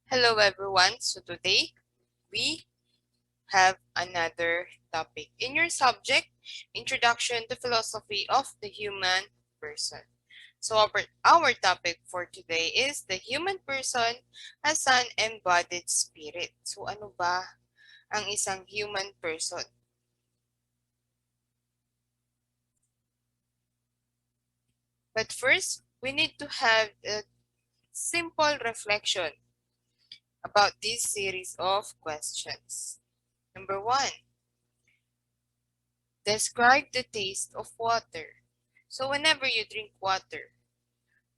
Hello everyone. So today we have another topic in your subject, Introduction to Philosophy of the Human Person. So our topic for today is the human person as an embodied spirit. So ano ba ang isang human person? But first, we need to have a simple reflection about this series of questions. Number one, describe the taste of water. So whenever you drink water,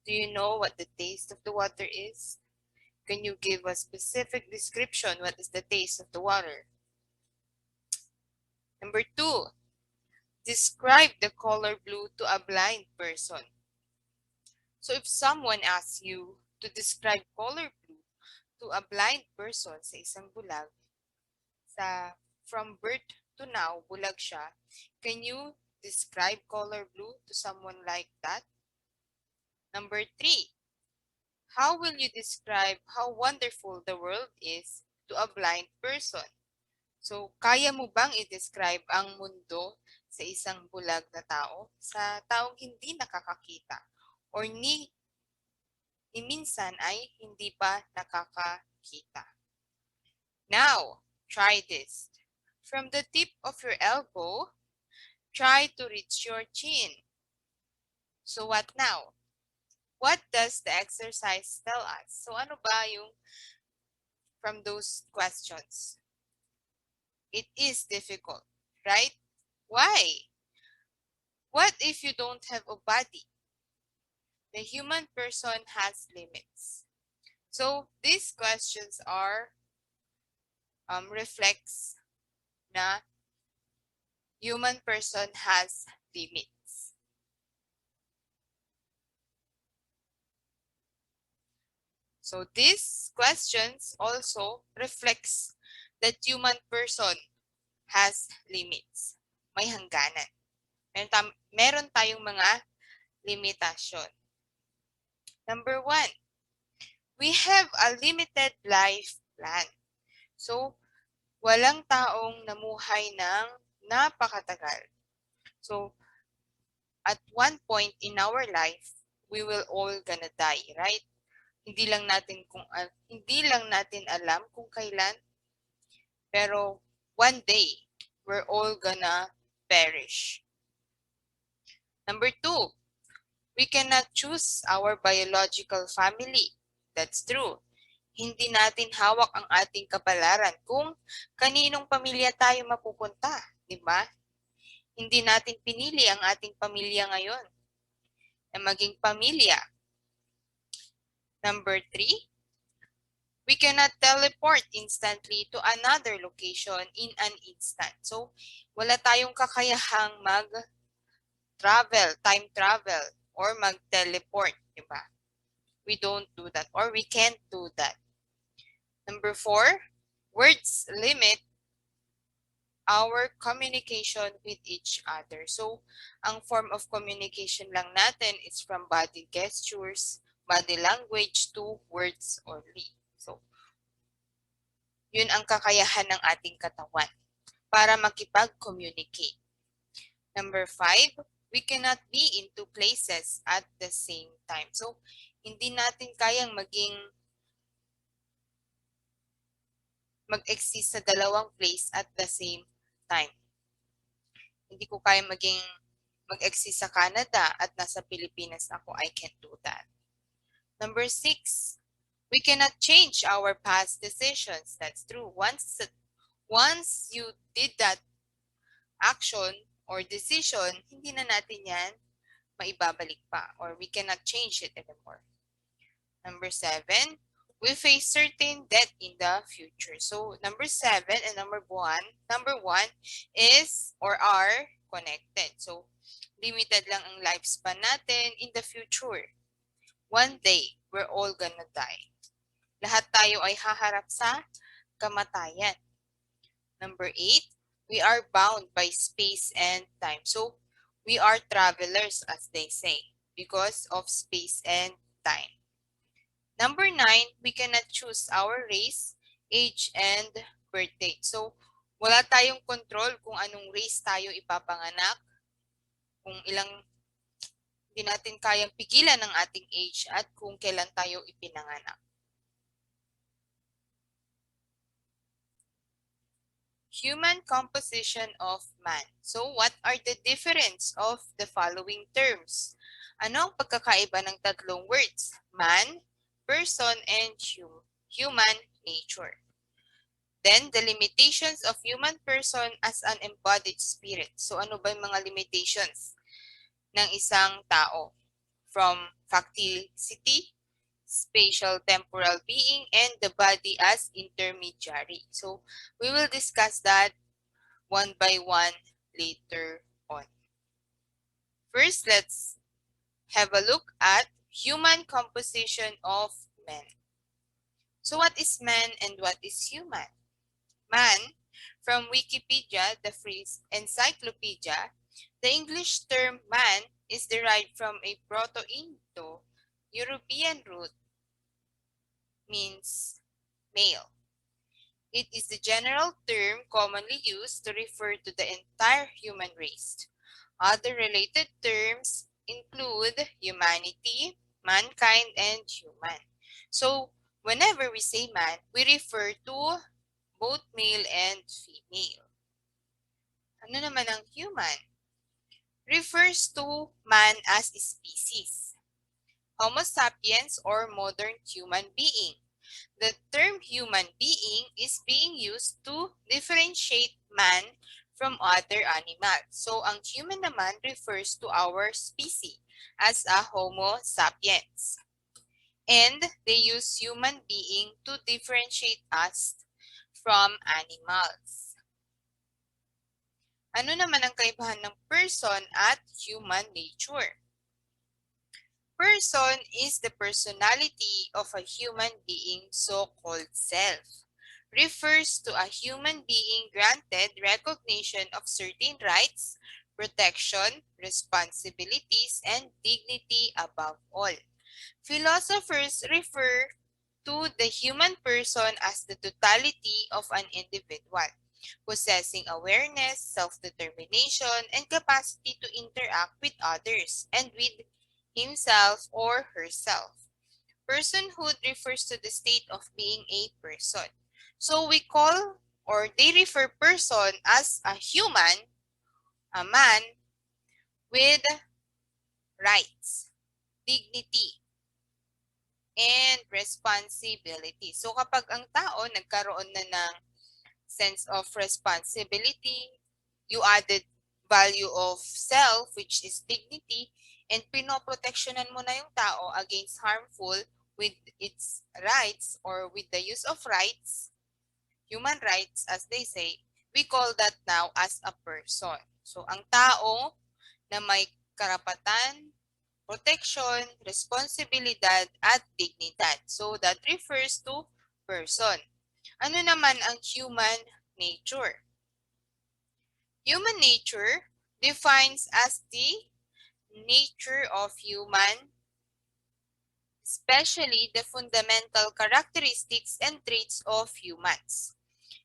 do you know what the taste of the water is? Can you give a specific description? What is the taste of the water? Number two, describe the color blue to a blind person. So if someone asks you to describe color blue to a blind person sa isang bulag, from birth to now, bulag siya, can you describe color blue to someone like that? Number three, how will you describe how wonderful the world is to a blind person? So, kaya mo bang i-describe ang mundo sa isang bulag na tao? Sa taong hindi nakakakita or ni minsan ay hindi pa nakakakita. Now, try this. From the tip of your elbow, try to reach your chin. So what now? What does the exercise tell us? So ano ba yung from those questions? It is difficult, right? Why? What if you don't have a body? The human person has limits. So these questions are reflects na human person has limits. So these questions also reflects that human person has limits. May hangganan. Meron tayong mga limitasyon. Number one, we have a limited life plan. So, walang taong namuhay ng napakatagal. So, at one point in our life, we will all gonna die, right? Hindi lang natin alam kung kailan, pero one day, we're all gonna perish. Number two, we cannot choose our biological family. That's true. Hindi natin hawak ang ating kapalaran kung kaninong pamilya tayo mapupunta, di ba? Hindi natin pinili ang ating pamilya ngayon na maging pamilya. Number three, we cannot teleport instantly to another location in an instant. So, wala tayong kakayahang time travel, or mag-teleport, di ba? We don't do that, or we can't do that. Number four, words limit our communication with each other. So, ang form of communication lang natin is from body gestures, body language to words only. So, yun ang kakayahan ng ating katawan para makipag-communicate. Number five, we cannot be in two places at the same time. So, hindi natin kayang mag-exist sa dalawang place at the same time. Hindi ko kaya mag-exist sa Canada at nasa Pilipinas ako. I can't do that. Number six, we cannot change our past decisions. That's true. Once you did that action or decision, hindi na natin yan maibabalik pa, or we cannot change it anymore. Number seven, we face certain death in the future. So number seven and number one is or are connected. So limited lang ang lifespan natin in the future. One day, we're all gonna die. Lahat tayo ay haharap sa kamatayan. Number eight, we are bound by space and time. So we are travelers, as they say, because of space and time. Number 9, we cannot choose our race, age, and birth date. So, wala tayong control kung anong race tayo ipapanganak, kung ilang hindi natin kayang pigilan ng ating age at kung kailan tayo ipinanganak. Human composition of man. So, what are the difference of the following terms? Ano ang pagkakaiba ng tatlong words? Man, person, and human nature. Then, the limitations of human person as an embodied spirit. So, ano ba yung mga limitations ng isang tao? From facticity, spatial temporal being, and the body as intermediary. So, we will discuss that one by one later on. First, let's have a look at human composition of men. So, what is man and what is human? Man, from Wikipedia, the phrase encyclopedia, the English term man is derived from a Proto-Indo-European root, means male. It is the general term commonly used to refer to the entire human race. Other related terms include humanity, mankind, and human. So, whenever we say man, we refer to both male and female. Ano naman ang human? Refers to man as a species. Homo sapiens or modern human being. The term human being is being used to differentiate man from other animals. So, ang human naman refers to our species as a Homo sapiens. And they use human being to differentiate us from animals. Ano naman ang kaibahan ng person at human nature? Person is the personality of a human being, so-called self. Refers to a human being granted recognition of certain rights, protection, responsibilities, and dignity above all. Philosophers refer to the human person as the totality of an individual, possessing awareness, self-determination, and capacity to interact with others and with himself or herself. Personhood refers to the state of being a person. So we call or they refer person as a human, a man with rights, dignity, and responsibility. So kapag ang tao nagkaroon na ng sense of responsibility, you added value of self, which is dignity, and pinoproteksyonan mo na yung tao against harmful with its rights or with the use of rights, human rights as they say, we call that now as a person. So ang tao na may karapatan, protection, responsibilidad, at dignidad. So that refers to person. Ano naman ang human nature? Human nature defines as the nature of human, especially the fundamental characteristics and traits of humans.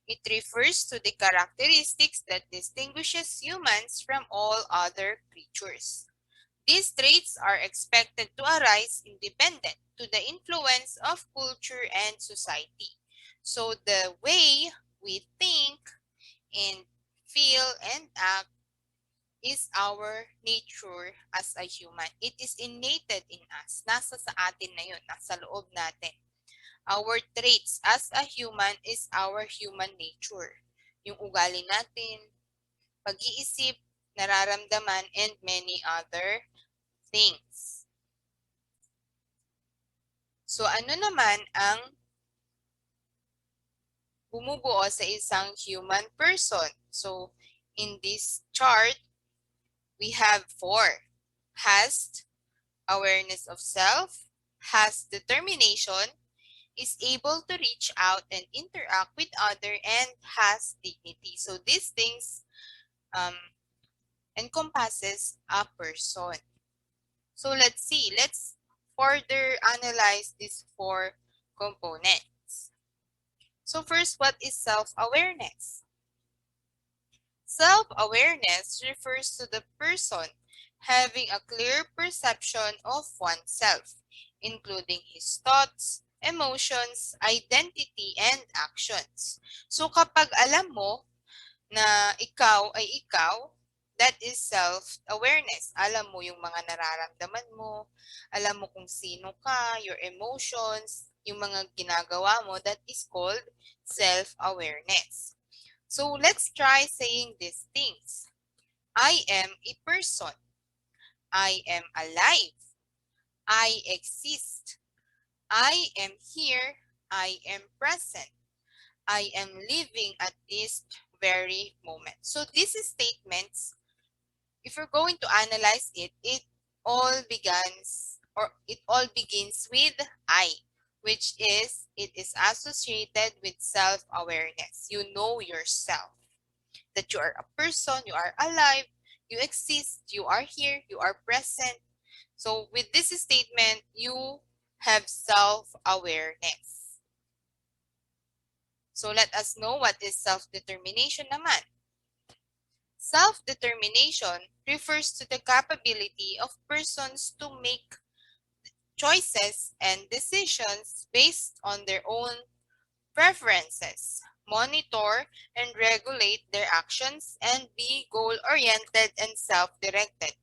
It refers to the characteristics that distinguishes humans from all other creatures. These traits are expected to arise independent to the influence of culture and society. So the way we think and feel and act is our nature as a human. It is innated in us. Nasa sa atin na yun, nasa loob natin. Our traits as a human is our human nature. Yung ugali natin, pag-iisip, nararamdaman, and many other things. So ano naman ang bumubuo sa isang human person? So in this chart, we have 4. Has awareness of self, has determination, is able to reach out and interact with others, and has dignity. So these things encompasses a person. So let's see. Let's further analyze these four components. So first, what is self-awareness? Self-awareness refers to the person having a clear perception of oneself, including his thoughts, emotions, identity, and actions. So kapag alam mo na ikaw ay ikaw, that is self-awareness. Alam mo yung mga nararamdaman mo, alam mo kung sino ka, your emotions, yung mga ginagawa mo, that is called self-awareness. So let's try saying these things. I am a person. I am alive. I exist. I am here. I am present. I am living at this very moment. So these statements, if you're going to analyze it, it all begins with I, which is it is associated with self-awareness. You know yourself, that you are a person, you are alive, you exist, you are here, you are present. So with this statement, you have self-awareness. So let us know what is self-determination naman. Self-determination refers to the capability of persons to make choices and decisions based on their own preferences, monitor and regulate their actions, and be goal-oriented and self-directed.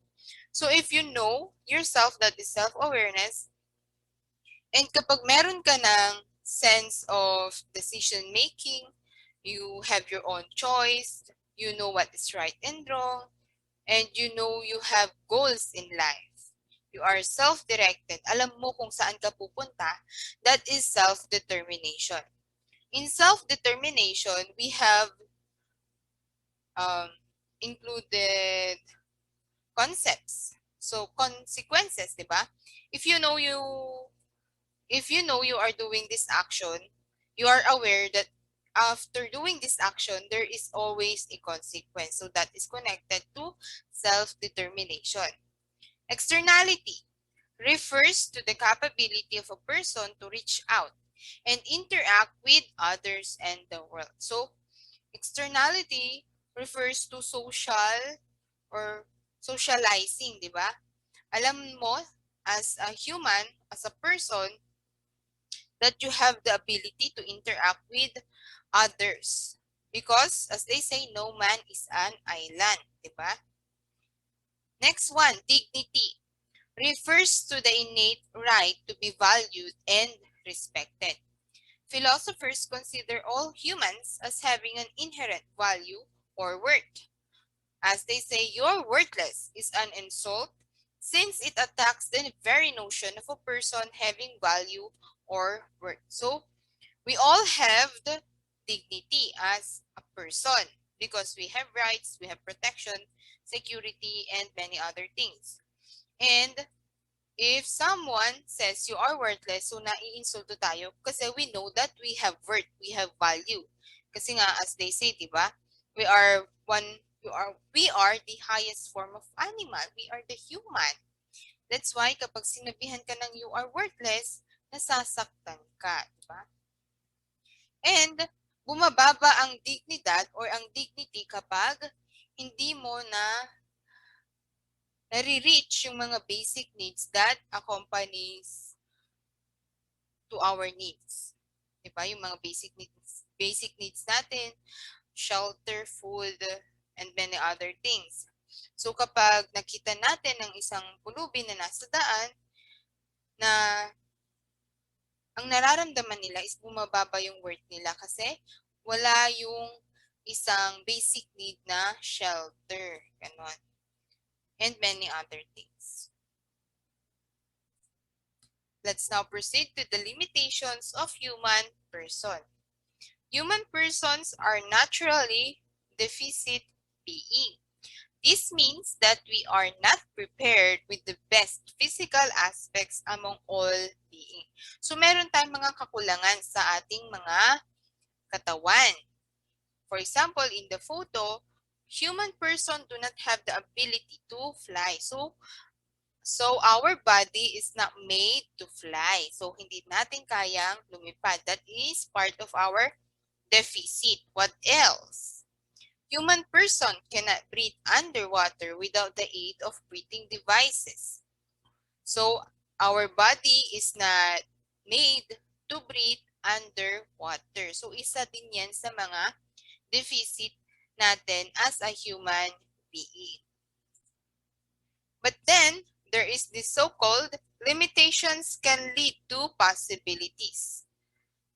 So if you know yourself, that is self-awareness, and kapag meron ka ng sense of decision-making, you have your own choice, you know what is right and wrong, and you know you have goals in life. You are self-directed. Alam mo kung saan ka pupunta. That is self-determination. In self-determination, we have included concepts. So, consequences, di ba? If you know you are doing this action, you are aware that after doing this action, there is always a consequence. So that is connected to self-determination. Externality refers to the capability of a person to reach out and interact with others and the world. So externality refers to social or socializing, di ba? Alam mo, as a human, as a person, that you have the ability to interact with others. Because, as they say, no man is an island, diba? Next one, dignity, refers to the innate right to be valued and respected. Philosophers consider all humans as having an inherent value or worth. As they say, you're worthless is an insult since it attacks the very notion of a person having value or worth. So, we all have the dignity as a person because we have rights, we have protection, security, and many other things. And if someone says you are worthless, so naiinsulto tayo kasi we know that we have worth, we have value. Kasi nga, as they say, di ba? We are the highest form of animal. We are the human. That's why kapag sinabihan ka ng you are worthless, nasasaktan ka, di ba? And bumababa ang dignidad or ang dignity kapag hindi mo na nare-reach yung mga basic needs that accompanies to our needs. Diba? Yung mga basic needs natin, shelter, food, and many other things. So kapag nakita natin ng isang pulubi na nasa daan na ang nararamdaman nila is bumababa yung worth nila kasi wala yung isang basic need na shelter, ganon, and many other things. Let's now proceed to the limitations of human person. Human persons are naturally deficit being. This means that we are not prepared with the best physical aspects among all being. So meron tayong mga kakulangan sa ating mga katawan. For example, in the photo, human person do not have the ability to fly. So So, our body is not made to fly. So, hindi natin kayang lumipad. That is part of our deficit. What else? Human person cannot breathe underwater without the aid of breathing devices. So, our body is not made to breathe underwater. So, isa din yan sa mga deficit natin as a human being. But then, there is this so-called limitations can lead to possibilities.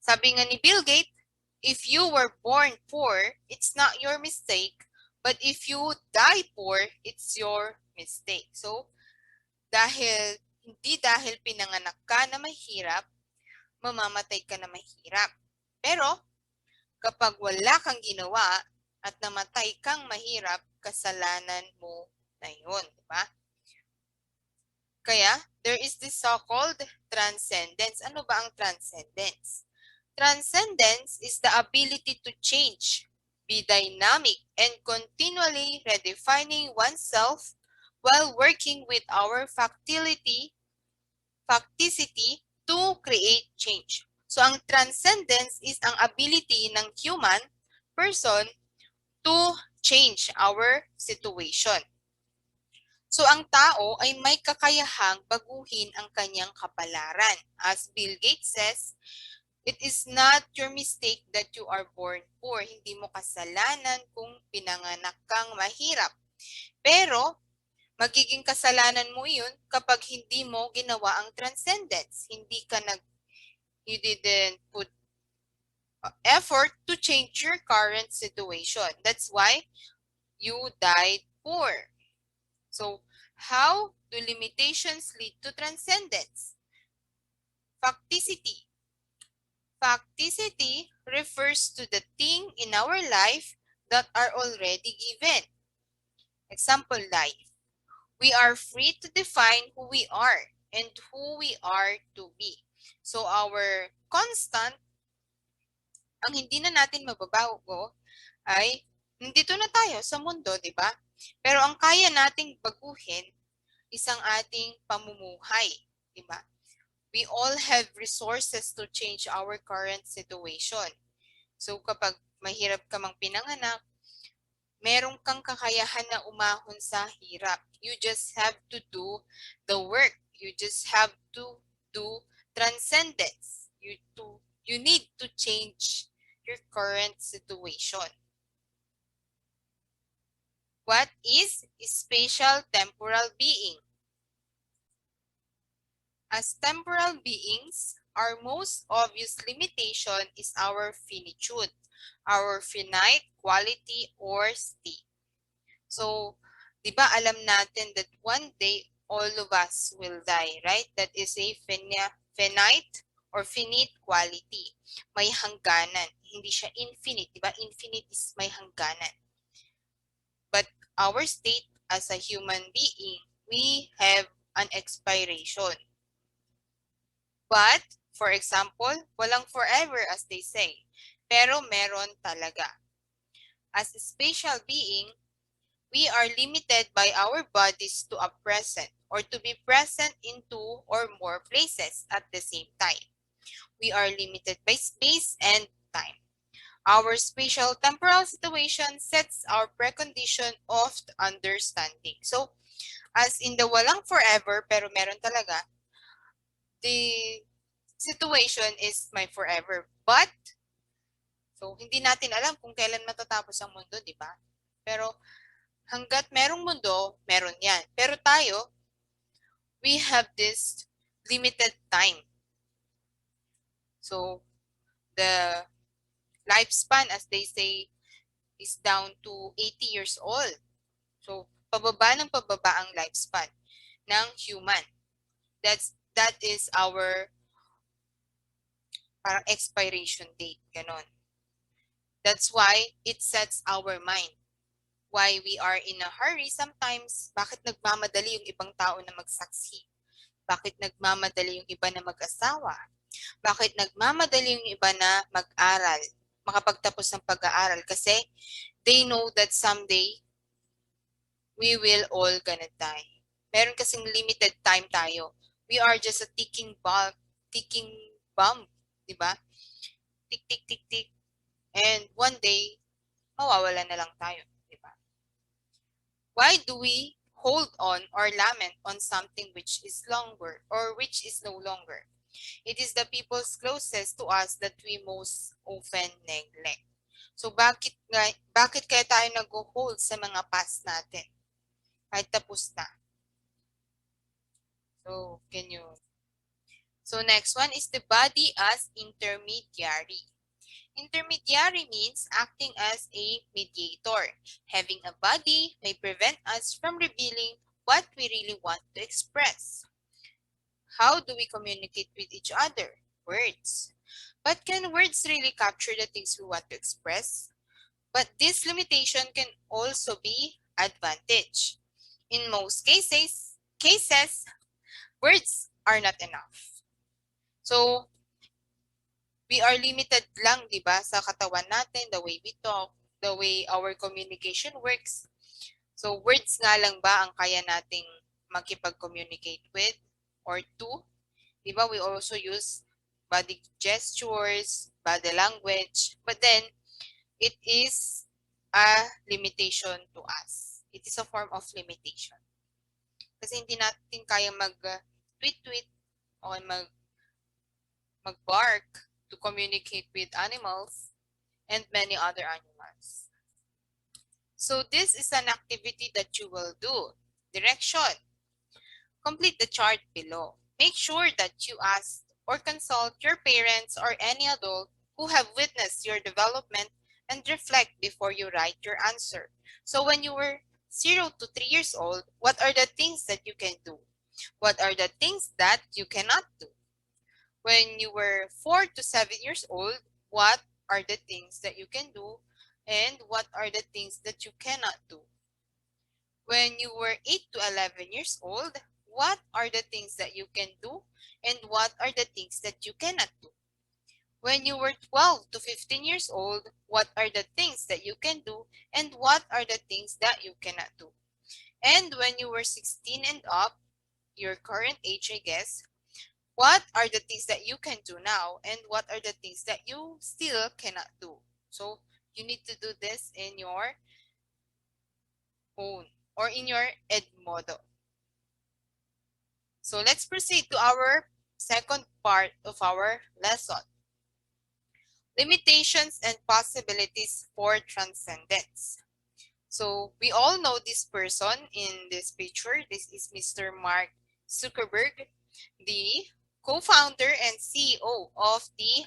Sabi nga ni Bill Gates, if you were born poor, it's not your mistake. But if you die poor, it's your mistake. So, hindi dahil pinanganak ka na mahirap, mamamatay ka na mahirap. Pero, kapag wala kang ginawa at namatay kang mahirap, kasalanan mo na yun, di ba? Kaya, there is this so-called transcendence. Ano ba ang transcendence? Transcendence is the ability to change, be dynamic, and continually redefining oneself while working with our facticity to create change. So, ang transcendence is ang ability ng human person to change our situation. So, ang tao ay may kakayahang baguhin ang kanyang kapalaran. As Bill Gates says, it is not your mistake that you are born poor. Hindi mo kasalanan kung pinanganak kang mahirap. Pero, magiging kasalanan mo yun kapag hindi mo ginawa ang transcendence. You didn't put effort to change your current situation. That's why you died poor. So, how do limitations lead to transcendence? Facticity. Facticity refers to the thing in our life that are already given. Example, life. We are free to define who we are and who we are to be. So, our constant, ang hindi na natin mababago ay nandito na tayo sa mundo, di ba? Pero ang kaya nating baguhin isang ating pamumuhay, di ba? We all have resources to change our current situation. So kapag mahirap ka mang pinanganak, meron kang kakayahan na umahon sa hirap. You just have to do the work. You just have to do transcendence. You need to change your current situation. What is spatial temporal being? As temporal beings, our most obvious limitation is our finitude, our finite quality or state. So, di ba alam natin that one day all of us will die, right? That is a finite or finite quality. May hangganan. Hindi siya infinite, di ba? Infinite is may hangganan. But our state as a human being, we have an expiration. But, for example, walang forever as they say. Pero meron talaga. As a spatial being, we are limited by our bodies to a present or to be present in two or more places at the same time. We are limited by space and time. Our spatial temporal situation sets our precondition of understanding. So, as in the walang forever pero meron talaga, the situation is my forever. But, so hindi natin alam kung kailan matatapos ang mundo, di ba? Pero hanggat merong mundo, meron yan. Pero tayo, we have this limited time. So, the lifespan, as they say, is down to 80 years old. So, pababa ng pababa ang lifespan ng human. That is our parang expiration date, ganon. That's why it sets our mind. Why we are in a hurry sometimes. Bakit nagmamadali yung ibang tao na magsaksi? Bakit nagmamadali yung iba na mag-asawa? Bakit nagmamadali yung iba na mag-aral? Makapagtapos ng pag-aaral? Kasi they know that someday we will all gonna die. Meron kasing limited time tayo. We are just a ticking bomb, di ba? Tick, tick, tick, tick. And one day, mawawala na lang tayo, di ba? Why do we hold on or lament on something which is longer or which is no longer? It is the people's closest to us that we most often neglect. So bakit kaya tayo nag-hold sa mga past natin? Kahit tapos na. So, So next one is the body as intermediary. Intermediary means acting as a mediator. Having a body may prevent us from revealing what we really want to express. How do we communicate with each other? Words. But can words really capture the things we want to express? But this limitation can also be advantage. In most cases, words are not enough. So, we are limited lang, di ba, sa katawan natin, the way we talk, the way our communication works. So, words nga lang ba ang kaya nating makipag-communicate with or to? Di ba, we also use body gestures, body language, but then, it is a limitation to us. It is a form of limitation. Kasi hindi natin kaya mag-tweet-tweet o mag-bark to communicate with animals and many other animals. So this is an activity that you will do. Direction. Complete the chart below. Make sure that you ask or consult your parents or any adult who have witnessed your development and reflect before you write your answer. So when you were 0 to 3 years old, what are the things that you can do? What are the things that you cannot do? When you were 4 to 7 years old, what are the things that you can do and what are the things that you cannot do? When you were 8 to 11 years old, what are the things that you can do and what are the things that you cannot do? When you were 12 to 15 years old, what are the things that you can do and what are the things that you cannot do? And when you were 16 and up, your current age, I guess, what are the things that you can do now and what are the things that you still cannot do? So you need to do this in your own or in your Edmodo. So let's proceed to our second part of our lesson. Limitations and possibilities for transcendence. So we all know this person in this picture. This is Mr. Mark Zuckerberg, the co-founder and CEO of the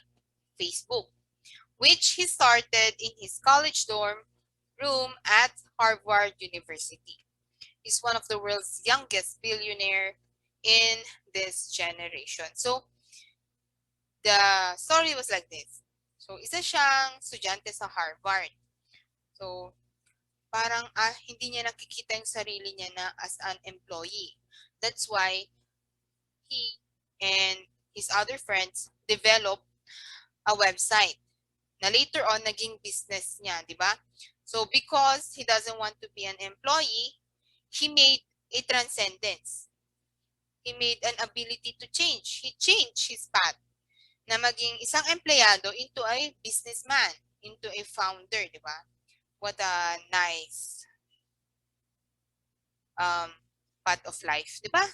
Facebook, which he started in his college dorm room at Harvard University. He's one of the world's youngest billionaire in this generation. So the story was like this. So isa siyang estudyante sa Harvard. So parang hindi niya nakikita yung sarili niya na as an employee. That's why he and his other friends developed a website na later on naging business niya, di ba? So because he doesn't want to be an employee, he made a transcendence. He made an ability to change. He changed his path na maging isang empleyado into a businessman, into a founder, di ba? What a nice path of life, di ba?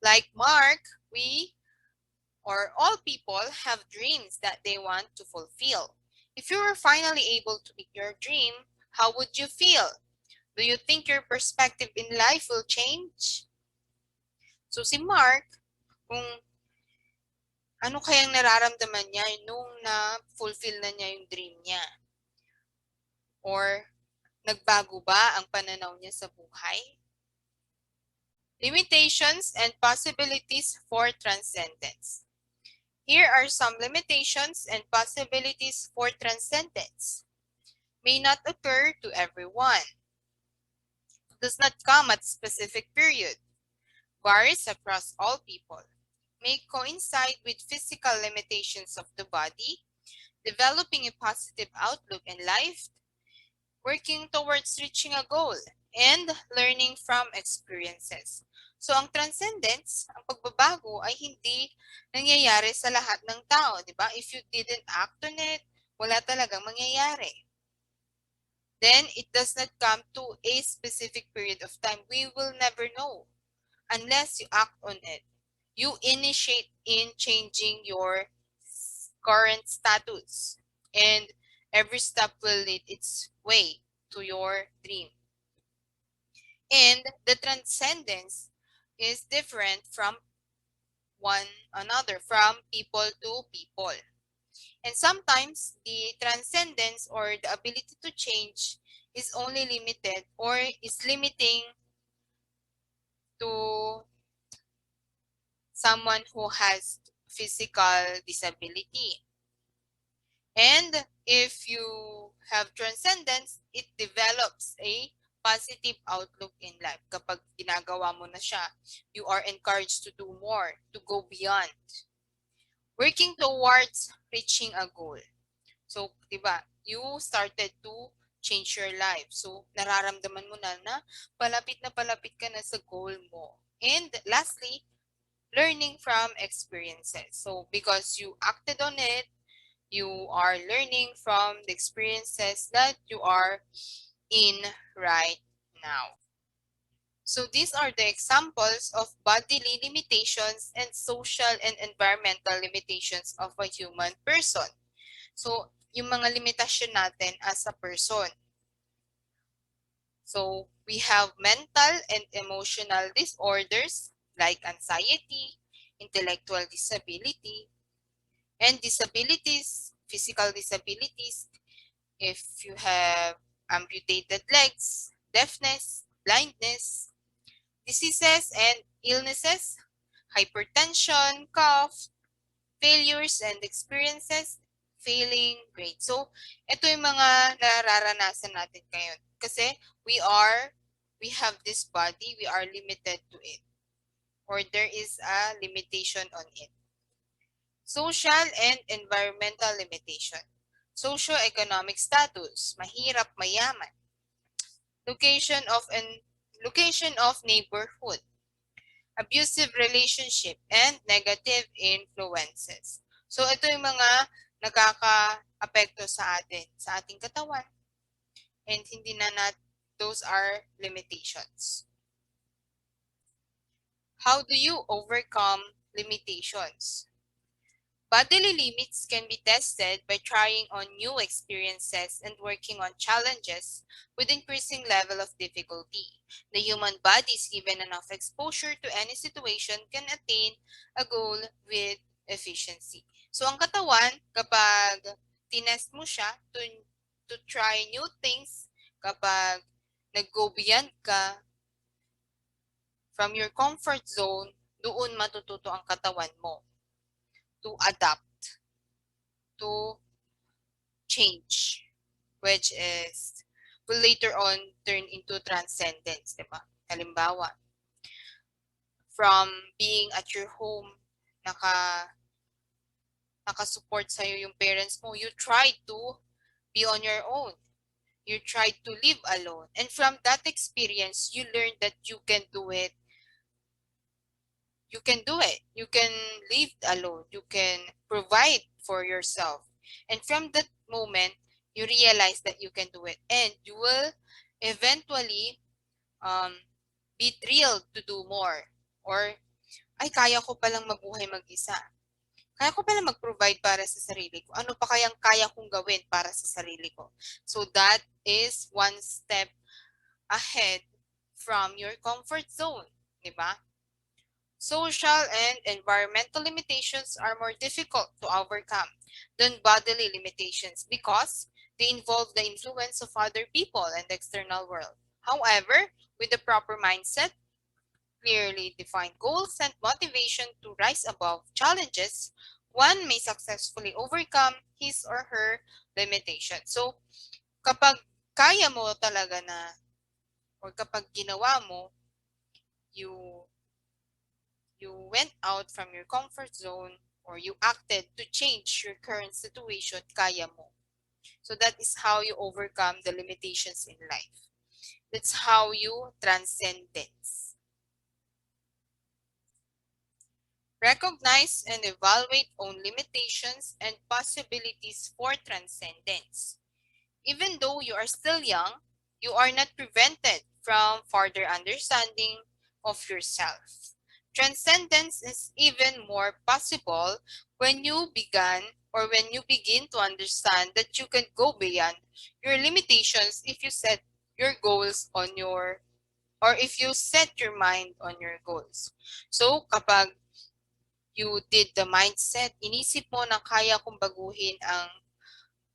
Like Mark, we or all people have dreams that they want to fulfill. If you were finally able to meet your dream, how would you feel? Do you think your perspective in life will change? So si Mark, kung ano kayang nararamdaman niya nung na-fulfill na niya yung dream niya? Or nagbago ba ang pananaw niya sa buhay? Limitations and possibilities for transcendence. Here are some limitations and possibilities for transcendence. May not occur to everyone. Does not come at specific period. Varies across all people. May coincide with physical limitations of the body. Developing a positive outlook in life. Working towards reaching a goal. and learning from experiences. So, ang transcendence, ang pagbabago ay hindi nangyayari sa lahat ng tao, di ba? If you didn't act on it, wala talagang mangyayari. Then, it does not come to a specific period of time. We will never know unless you act on it. You initiate in changing your current status, and every step will lead its way to your dream. And the transcendence is different from one another, from people to people. And sometimes the transcendence or the ability to change is only limited or is limiting to someone who has physical disability. And if you have transcendence, it develops a positive outlook in life. Kapag ginagawa mo na siya, you are encouraged to do more, to go beyond. Working towards reaching a goal. So, di ba, you started to change your life. So, nararamdaman mo na palapit ka na sa goal mo. And lastly, learning from experiences. So, because you acted on it, you are learning from the experiences that you are in right now. So these are the examples of bodily limitations and social and environmental limitations of a human person. So, yung mga limitasyon natin as a person. So, we have mental and emotional disorders like anxiety, intellectual disability, and disabilities, physical disabilities. If you have amputated legs, deafness, blindness, diseases and illnesses, hypertension, cough, failures and experiences, failing grade. So, ito yung mga nararanasan natin ngayon. Kasi we have this body, we are limited to it. Or there is a limitation on it. Social and environmental limitation. Socio-economic status, mahirap, mayaman. Location of neighborhood, abusive relationship, and negative influences. So, ito yung mga nakaka-apekto sa atin, sa ating katawan. And hindi na those are limitations. How do you overcome limitations? Bodily limits can be tested by trying on new experiences and working on challenges with increasing level of difficulty. The human body is given enough exposure to any situation can attain a goal with efficiency. So ang katawan, kapag tinest mo siya to try new things, kapag nag-go beyond ka from your comfort zone, doon matututo ang katawan mo to adapt, to change, which is will later on turn into transcendence, di ba? Halimbawa, from being at your home, naka-support sa'yo yung parents mo, you try to be on your own. You try to live alone. And from that experience, you learn that you can do it. You can do it. You can live alone. You can provide for yourself. And from that moment, you realize that you can do it. And you will eventually be thrilled to do more. Or, ay, kaya ko palang mabuhay mag-isa. Kaya ko palang mag-provide para sa sarili ko. Ano pa kayang kaya kong gawin para sa sarili ko? So that is one step ahead from your comfort zone. Diba? Social and environmental limitations are more difficult to overcome than bodily limitations because they involve the influence of other people and the external world. However, with the proper mindset, clearly defined goals, and motivation to rise above challenges, one may successfully overcome his or her limitations. So, kapag kaya mo talaga na, or kapag ginawa mo, you went out from your comfort zone or you acted to change your current situation, kaya mo. So that is how you overcome the limitations in life. That's how you transcendence. Recognize and evaluate own limitations and possibilities for transcendence. Even though you are still young, you are not prevented from further understanding of yourself. Transcendence is even more possible when you begin to understand that you can go beyond your limitations if you set your goals on your or if you set your mind on your goals. So kapag you did the mindset, inisip mo na kaya kong baguhin ang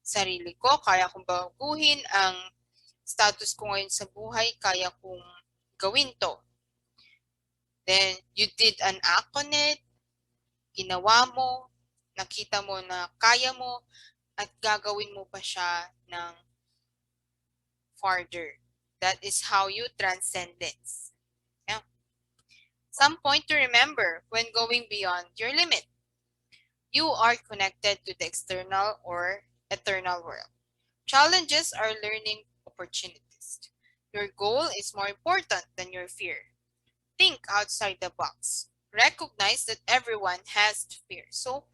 sarili ko, kaya kong baguhin ang status ko ngayon sa buhay, kaya kong gawin to. Then, you did an act on it, ginawa mo, nakita mo na kaya mo, at gagawin mo pa siya ng farther. That is how you transcendence. Yeah. Some point to remember when going beyond your limit. You are connected to the external or eternal world. Challenges are learning opportunities. Your goal is more important than your fear. Think outside the box. Recognize that everyone has fear. So,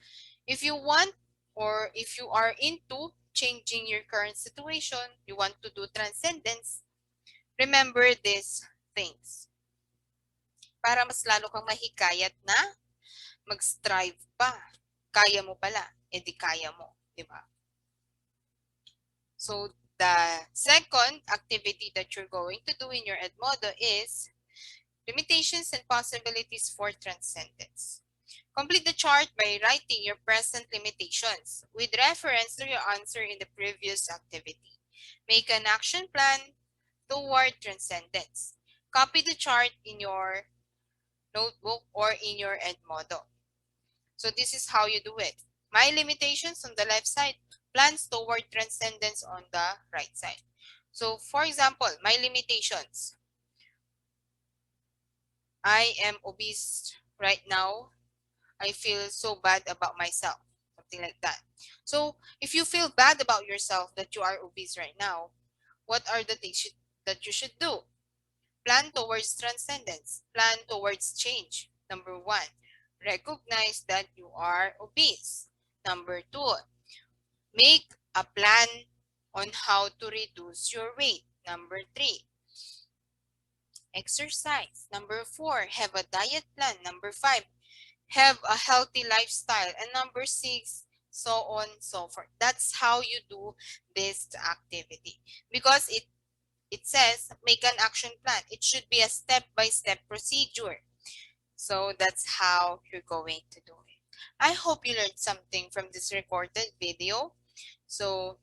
if you want or if you are into changing your current situation, you want to do transcendence, remember these things para mas lalo kang mahikayat na mag-strive pa. Kaya mo pala, edi kaya mo, di ba? So, the second activity that you're going to do in your Edmodo is limitations and possibilities for transcendence. Complete the chart by writing your present limitations with reference to your answer in the previous activity. Make an action plan toward transcendence. Copy the chart in your notebook or in your Edmodo. So this is how you do it. My limitations on the left side, plans toward transcendence on the right side. So for example, my limitations. I am obese right now. I feel so bad about myself. Something like that. So if you feel bad about yourself that you are obese right now, what are the things that you should do? Plan towards transcendence. Plan towards change. Number one, recognize that you are obese. Number two, make a plan on how to reduce your weight. Number three, exercise. Number four, have a diet plan. Number five, have a healthy lifestyle. And number six, so on so forth. That's how you do this activity. Because it says make an action plan. It should be a step-by-step procedure. So that's how you're going to do it. I hope you learned something from this recorded video. So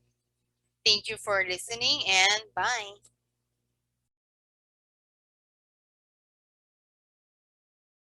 thank you for listening and bye.